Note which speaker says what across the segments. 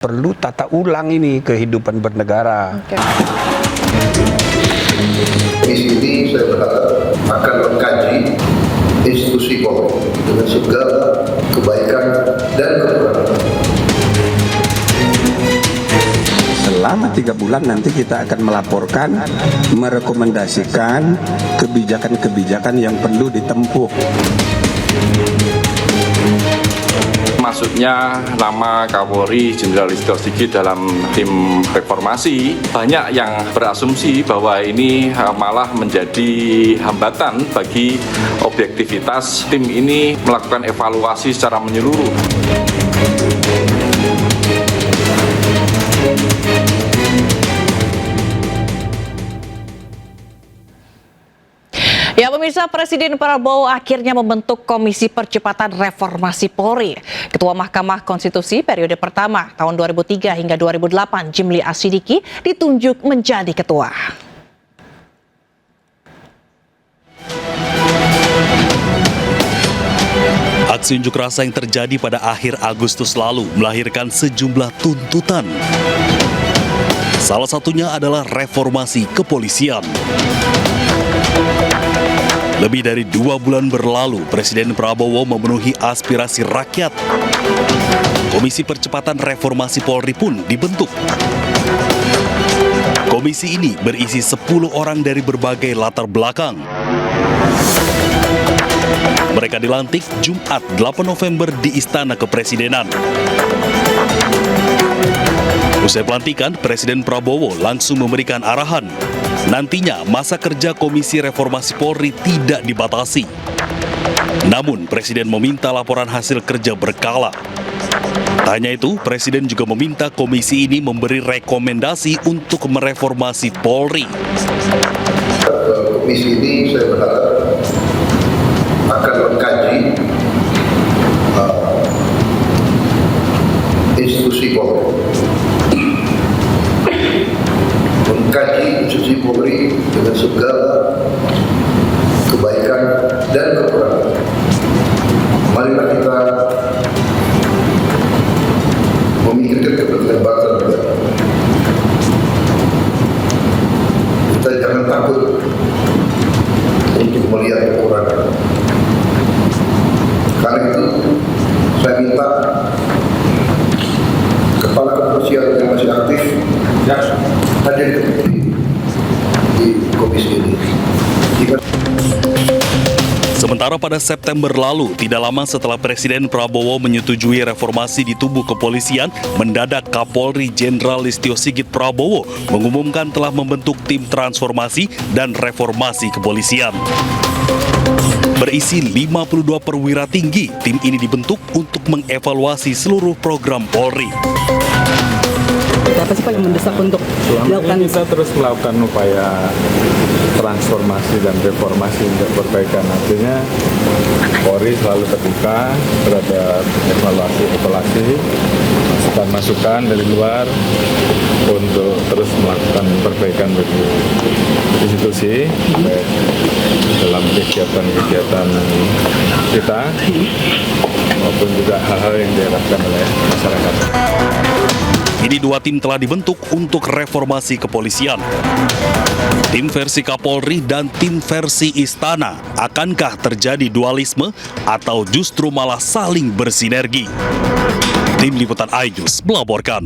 Speaker 1: Perlu tata ulang ini kehidupan bernegara.
Speaker 2: Di sini saya berharap akan mengkaji institusi Polri dengan segala kebaikan dan kekurangan.
Speaker 1: Selama 3 bulan nanti kita akan melaporkan, merekomendasikan kebijakan-kebijakan yang perlu ditempuh.
Speaker 3: Masuknya nama Kapolri Jenderal Listio Sigit dalam tim reformasi, banyak yang berasumsi bahwa ini malah menjadi hambatan bagi objektivitas tim ini melakukan evaluasi secara menyeluruh.
Speaker 4: Ya pemirsa, Presiden Prabowo akhirnya membentuk Komisi Percepatan Reformasi Polri. Ketua Mahkamah Konstitusi periode pertama tahun 2003 hingga 2008, Jimli Asidiki, ditunjuk menjadi ketua.
Speaker 5: Aksi unjuk rasa yang terjadi pada akhir Agustus lalu melahirkan sejumlah tuntutan. Salah satunya adalah reformasi kepolisian. Lebih dari 2 bulan berlalu, Presiden Prabowo memenuhi aspirasi rakyat. Komisi Percepatan Reformasi Polri pun dibentuk. Komisi ini berisi 10 orang dari berbagai latar belakang. Mereka dilantik Jumat 8 November di Istana Kepresidenan. Usai pelantikan, Presiden Prabowo langsung memberikan arahan. Nantinya masa kerja Komisi Reformasi Polri tidak dibatasi. Namun, Presiden meminta laporan hasil kerja berkala. Tak hanya itu, Presiden juga meminta komisi ini memberi rekomendasi untuk mereformasi Polri.
Speaker 2: Komisi ini saya berharap akan mengkaji institusi Polri. Mengkaji institusi Polri dengan segala kebaikan dan kekurangan. Marilah kita memikirkan kepentingan bangsa dan negara. Kita jangan takut untuk melihat kekurangan. Karena itu saya minta kepala kepolisian yang masih aktif hadir di komisi ini.
Speaker 5: Sementara pada September lalu, tidak lama setelah Presiden Prabowo menyetujui reformasi di tubuh kepolisian, mendadak Kapolri Jenderal Listio Sigit Prabowo mengumumkan telah membentuk tim transformasi dan reformasi kepolisian. Berisi 52 perwira tinggi, tim ini dibentuk untuk mengevaluasi seluruh program Polri.
Speaker 6: Apa sih Pak yang mendesak untuk
Speaker 7: dilakukan? Kita terus melakukan upaya transformasi dan reformasi untuk perbaikan. Artinya Polri selalu terbuka terhadap evaluasi, masukan dari luar untuk terus melakukan perbaikan bagi institusi baik dalam kegiatan-kegiatan kita maupun juga hal-hal yang diharapkan oleh masyarakat.
Speaker 5: Kini 2 tim telah dibentuk untuk reformasi kepolisian. Tim versi Kapolri dan tim versi Istana. Akankah terjadi dualisme atau justru malah saling bersinergi? Tim Liputan iNews melaporkan.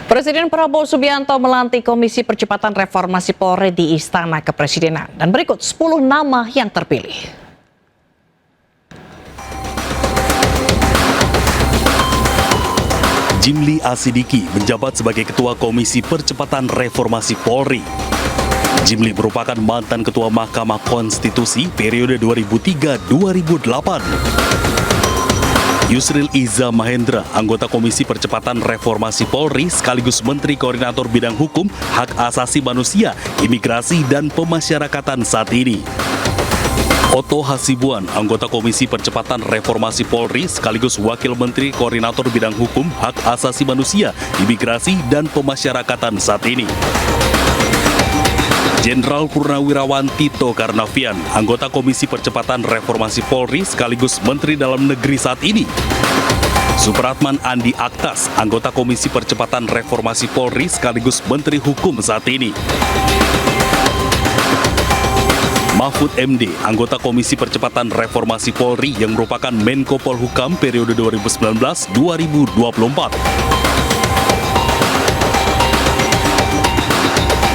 Speaker 4: Presiden Prabowo Subianto melantik Komisi Percepatan Reformasi Polri di Istana Kepresidenan. Dan berikut 10 nama yang terpilih.
Speaker 5: Jimli Asidiki menjabat sebagai Ketua Komisi Percepatan Reformasi Polri. Jimli merupakan mantan Ketua Mahkamah Konstitusi periode 2003-2008. Yusril Iza Mahendra, anggota Komisi Percepatan Reformasi Polri sekaligus Menteri Koordinator Bidang Hukum, Hak Asasi Manusia, Imigrasi, dan Pemasyarakatan saat ini. Otto Hasibuan, anggota Komisi Percepatan Reformasi Polri sekaligus Wakil Menteri Koordinator Bidang Hukum, Hak Asasi Manusia, Imigrasi, dan Pemasyarakatan saat ini. Jenderal Purnawirawan Tito Karnavian, anggota Komisi Percepatan Reformasi Polri sekaligus Menteri Dalam Negeri saat ini. Supratman Andi Aktas, anggota Komisi Percepatan Reformasi Polri sekaligus Menteri Hukum saat ini. Mahfud MD, anggota Komisi Percepatan Reformasi Polri yang merupakan Menko Polhukam periode 2019-2024.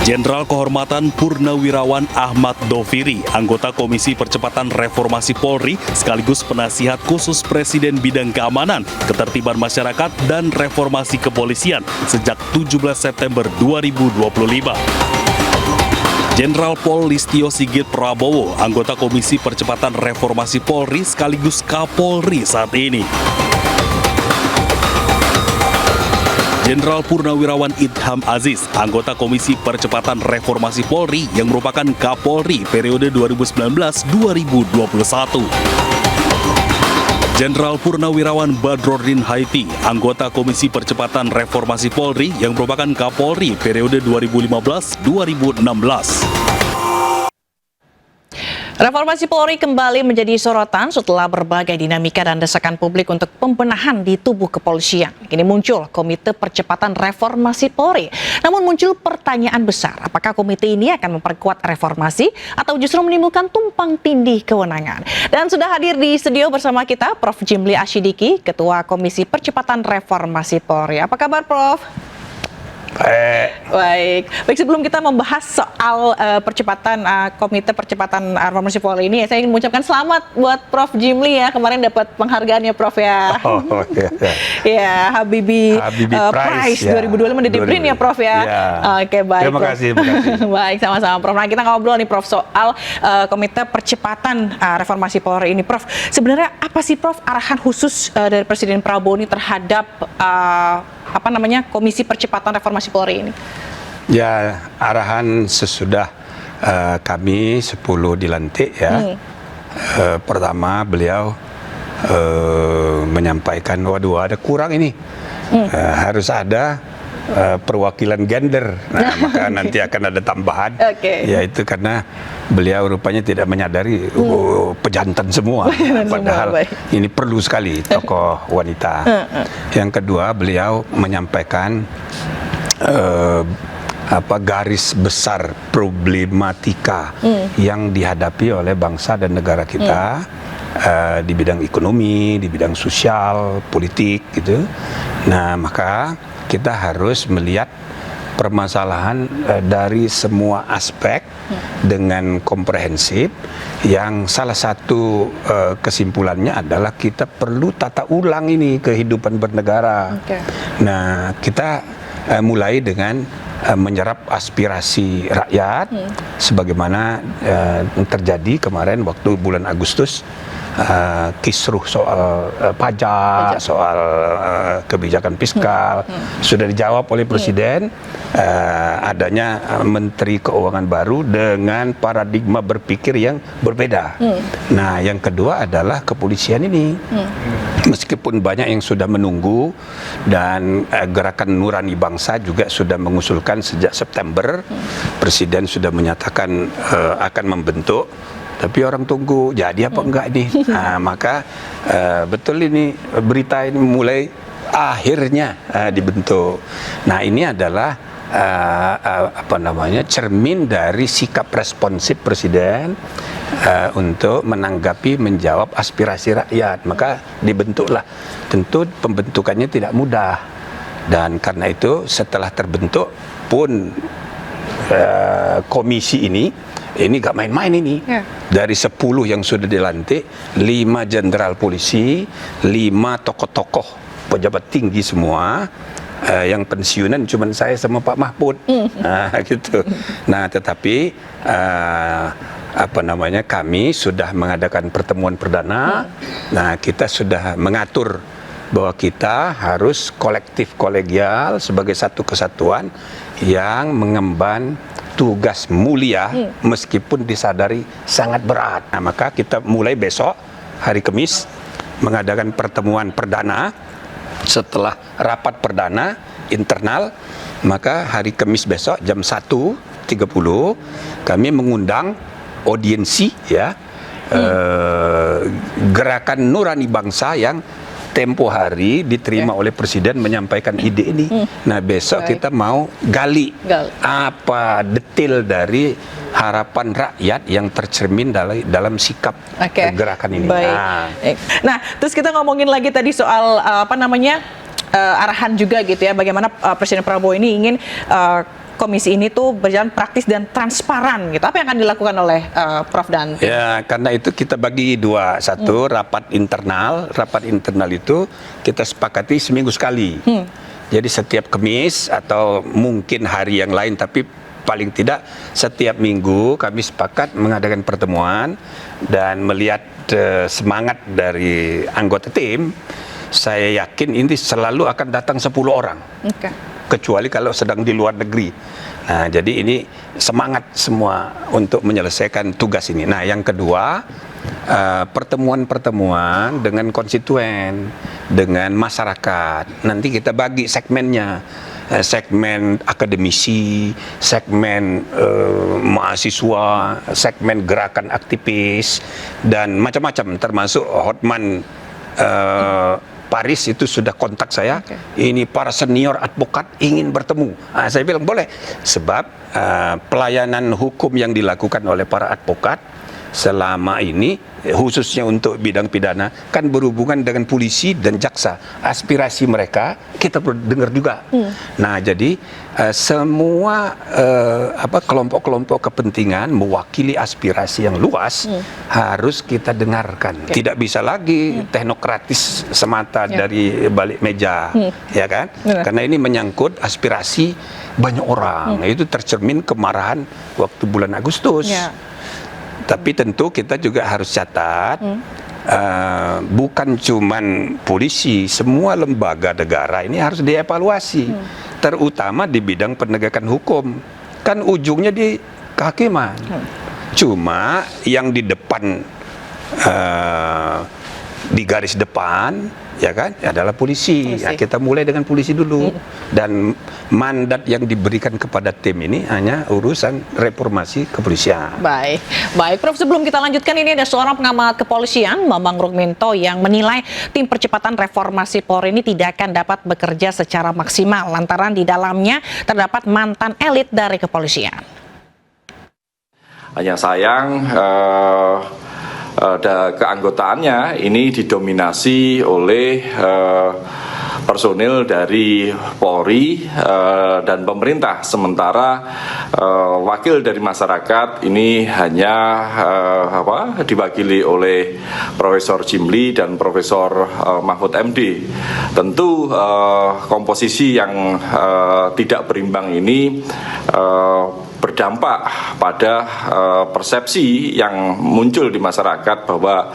Speaker 5: Jenderal Kehormatan Purnawirawan Ahmad Doviri, anggota Komisi Percepatan Reformasi Polri sekaligus penasihat khusus Presiden bidang keamanan, ketertiban masyarakat, dan reformasi kepolisian sejak 17 September 2025. Jenderal Pol Listio Sigit Prabowo, anggota Komisi Percepatan Reformasi Polri sekaligus Kapolri saat ini. Jenderal Purnawirawan Idham Aziz, anggota Komisi Percepatan Reformasi Polri yang merupakan Kapolri periode 2019-2021. Jenderal Purnawirawan Badrodin Haiti, anggota Komisi Percepatan Reformasi Polri yang merupakan Kapolri periode 2015-2016.
Speaker 4: Reformasi Polri kembali menjadi sorotan setelah berbagai dinamika dan desakan publik untuk pembenahan di tubuh kepolisian. Kini muncul Komite Percepatan Reformasi Polri. Namun muncul pertanyaan besar, apakah komite ini akan memperkuat reformasi atau justru menimbulkan tumpang tindih kewenangan? Dan sudah hadir di studio bersama kita Prof. Jimli Asyidiki, Ketua Komisi Percepatan Reformasi Polri. Apa kabar, Prof? Baik, sebelum kita membahas soal Komite Percepatan Reformasi Polri ini, saya ingin mengucapkan selamat buat Prof. Jimli ya, kemarin dapat penghargaannya Prof ya. Ya, Habibie Prize ya. 2025 di BRIN ya Prof ya. Oke, baik.
Speaker 1: Terima kasih.
Speaker 4: Baik, sama-sama Prof. Nah, kita ngobrol nih Prof soal Komite Percepatan Reformasi Polri ini. Prof, sebenarnya apa sih Prof arahan khusus dari Presiden Prabowo ini terhadap Komisi Percepatan Reformasi Polri ini?
Speaker 1: Ya, arahan sesudah kami 10 dilantik ya. Pertama beliau menyampaikan, waduh ada kurang ini, harus ada perwakilan gender. Nah, maka nanti akan ada tambahan, yaitu karena beliau rupanya tidak menyadari pejantan semua, padahal ini perlu sekali tokoh wanita. Yang kedua, beliau menyampaikan garis besar problematika yang dihadapi oleh bangsa dan negara kita di bidang ekonomi, di bidang sosial, politik gitu. Nah, maka kita harus melihat permasalahan dari semua aspek dengan komprehensif, yang salah satu kesimpulannya adalah kita perlu tata ulang ini kehidupan bernegara. Nah, kita mulai dengan menyerap aspirasi rakyat sebagaimana terjadi kemarin waktu bulan Agustus, kisruh soal pajak, soal kebijakan fiskal sudah dijawab oleh Presiden. Adanya Menteri Keuangan baru dengan paradigma berpikir yang berbeda. Nah, yang kedua adalah kepolisian ini. Meskipun banyak yang sudah menunggu dan Gerakan Nurani Bangsa juga sudah mengusulkan sejak September, Presiden sudah menyatakan akan membentuk. Tapi orang tunggu, jadi apa enggak nih? Nah, maka betul ini berita ini mulai akhirnya dibentuk. Nah, ini adalah cermin dari sikap responsif Presiden untuk menanggapi, menjawab aspirasi rakyat. Maka dibentuklah. Tentu pembentukannya tidak mudah. Dan karena itu setelah terbentuk pun komisi ini gak main-main ini. Dari 10 yang sudah dilantik, 5 jenderal polisi, 5 tokoh-tokoh pejabat tinggi semua, yang pensiunan cuma saya sama Pak Mahfud. Gitu. Nah, tetapi kami sudah mengadakan pertemuan perdana. Nah, kita sudah mengatur bahwa kita harus kolektif kolegial sebagai satu kesatuan yang mengemban tugas mulia meskipun disadari sangat berat. Nah, maka kita mulai besok hari Kamis mengadakan pertemuan perdana setelah rapat perdana internal. Maka hari Kamis besok jam 1.30 kami mengundang audiensi ya, Gerakan Nurani Bangsa yang tempo hari diterima oleh Presiden menyampaikan ide ini. Nah, besok
Speaker 4: Baik.
Speaker 1: kita mau gali
Speaker 4: Gali.
Speaker 1: apa detail dari harapan rakyat yang tercermin dalam sikap
Speaker 4: Oke.
Speaker 1: gerakan ini.
Speaker 4: Baik. Nah, terus kita ngomongin lagi tadi soal arahan juga gitu ya, bagaimana Presiden Prabowo ini ingin komisi ini tuh berjalan praktis dan transparan gitu. Apa yang akan dilakukan oleh Prof dan tim?
Speaker 1: Ya, karena itu kita bagi dua. Satu, rapat internal. Rapat internal itu kita sepakati seminggu sekali. Jadi setiap Kamis atau mungkin hari yang lain, tapi paling tidak setiap minggu kami sepakat mengadakan pertemuan dan melihat semangat dari anggota tim. Saya yakin ini selalu akan datang 10 orang.
Speaker 4: Oke.
Speaker 1: Kecuali kalau sedang di luar negeri. Nah, jadi ini semangat semua untuk menyelesaikan tugas ini. Nah, yang kedua, pertemuan-pertemuan dengan konstituen, dengan masyarakat. Nanti kita bagi segmennya. Segmen akademisi, segmen mahasiswa, segmen gerakan aktivis, dan macam-macam, termasuk Hotman Paris itu sudah kontak saya. Ini para senior advokat ingin bertemu. Saya bilang boleh, sebab pelayanan hukum yang dilakukan oleh para advokat selama ini, khususnya untuk bidang pidana, kan berhubungan dengan polisi dan jaksa. Aspirasi mereka kita perlu dengar juga. Nah, jadi semua kelompok-kelompok kepentingan mewakili aspirasi yang luas harus kita dengarkan. Tidak bisa lagi teknokratis semata dari balik meja, ya kan? Karena ini menyangkut aspirasi banyak orang. Itu tercermin kemarahan waktu bulan Agustus. Tapi tentu kita juga harus catat, bukan cuman polisi, semua lembaga negara ini harus dievaluasi, terutama di bidang penegakan hukum. Kan ujungnya di kehakiman. Cuma yang di depan, di garis depan, ya kan, adalah polisi. Ya, kita mulai dengan polisi dulu. Dan mandat yang diberikan kepada tim ini hanya urusan reformasi kepolisian.
Speaker 4: Baik, Prof. Sebelum kita lanjutkan, ini ada seorang pengamat kepolisian, Bambang Rukminto, yang menilai tim percepatan reformasi Polri ini tidak akan dapat bekerja secara maksimal lantaran di dalamnya terdapat mantan elit dari kepolisian.
Speaker 3: Hanya sayang keanggotaannya ini didominasi oleh personil dari Polri dan pemerintah, sementara wakil dari masyarakat ini hanya diwakili oleh Profesor Jimli dan Profesor Mahfud MD. Tentu komposisi yang tidak berimbang ini berdampak pada persepsi yang muncul di masyarakat bahwa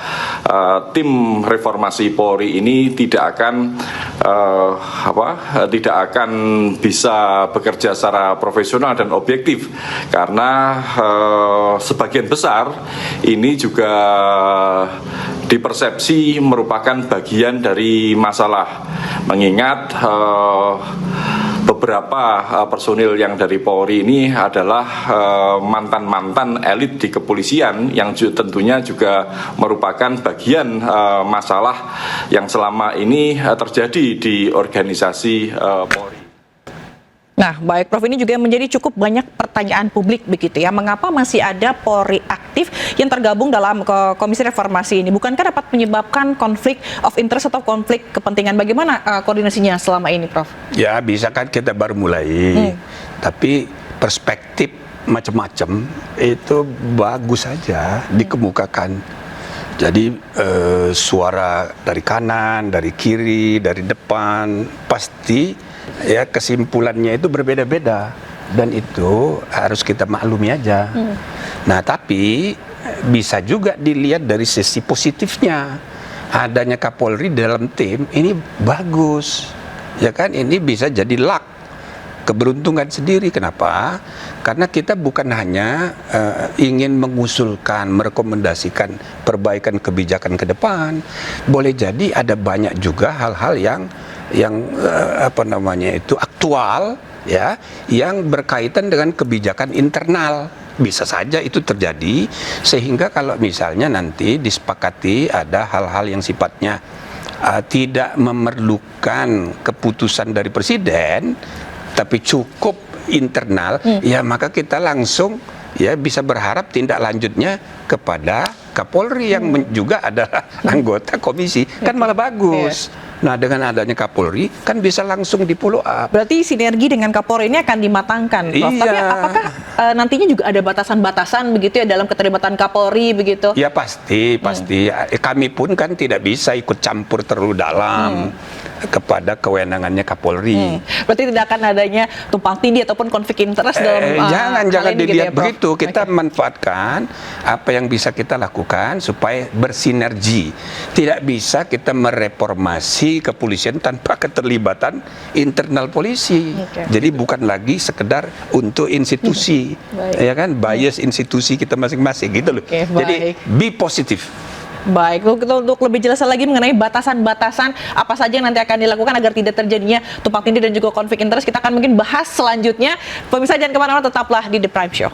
Speaker 3: tim reformasi Polri ini tidak akan bisa bekerja secara profesional dan objektif, karena sebagian besar ini juga dipersepsi merupakan bagian dari masalah, mengingat beberapa personil yang dari Polri ini adalah mantan-mantan elit di kepolisian yang tentunya juga merupakan bagian masalah yang selama ini terjadi di organisasi Polri.
Speaker 4: Nah, baik Prof, ini juga menjadi cukup banyak pertanyaan publik begitu ya. Mengapa masih ada Polri aktif yang tergabung dalam Komisi Reformasi ini? Bukankah dapat menyebabkan konflik of interest atau konflik kepentingan? Bagaimana koordinasinya selama ini, Prof?
Speaker 1: Ya, bisa kan kita baru mulai. Tapi perspektif macam-macam itu bagus saja dikemukakan. Jadi suara dari kanan, dari kiri, dari depan, pasti ya kesimpulannya itu berbeda-beda, dan itu harus kita maklumi aja. Nah, tapi bisa juga dilihat dari sisi positifnya. Adanya Kapolri dalam tim ini bagus, ya kan? Ini bisa jadi luck, keberuntungan sendiri. Kenapa? Karena kita bukan hanya ingin mengusulkan, merekomendasikan perbaikan kebijakan ke depan. Boleh jadi ada banyak juga hal-hal yang aktual, ya, yang berkaitan dengan kebijakan internal. Bisa saja itu terjadi, sehingga kalau misalnya nanti disepakati ada hal-hal yang sifatnya tidak memerlukan keputusan dari presiden, tapi cukup internal, ya maka kita langsung ya bisa berharap tindak lanjutnya kepada Kapolri yang juga adalah anggota komisi, kan malah bagus. Nah, dengan adanya Kapolri kan bisa langsung di follow up.
Speaker 4: Berarti sinergi dengan Kapolri ini akan dimatangkan, Prof.
Speaker 1: Iya.
Speaker 4: Tapi apakah nantinya juga ada batasan-batasan begitu ya dalam keterlibatan Kapolri begitu?
Speaker 1: Ya pasti. Kami pun kan tidak bisa ikut campur terlalu dalam kepada kewenangannya Kapolri.
Speaker 4: Berarti tidak akan adanya tumpang tindih ataupun konflik interest dalam
Speaker 1: Jangan
Speaker 4: hal ini gitu
Speaker 1: dilihat
Speaker 4: ya, Prof?
Speaker 1: begitu. Kita manfaatkan apa yang bisa kita lakukan supaya bersinergi. Tidak bisa kita mereformasi kepolisian tanpa keterlibatan internal polisi. Jadi bukan lagi sekedar untuk institusi, ya kan, bias institusi kita masing-masing gitu loh. Jadi be positif.
Speaker 4: Baik, untuk lebih jelas lagi mengenai batasan-batasan apa saja yang nanti akan dilakukan agar tidak terjadinya tumpang tindih dan juga konflik interest, kita akan mungkin bahas selanjutnya. Pemirsa jangan kemana-mana, tetaplah di The Prime Show.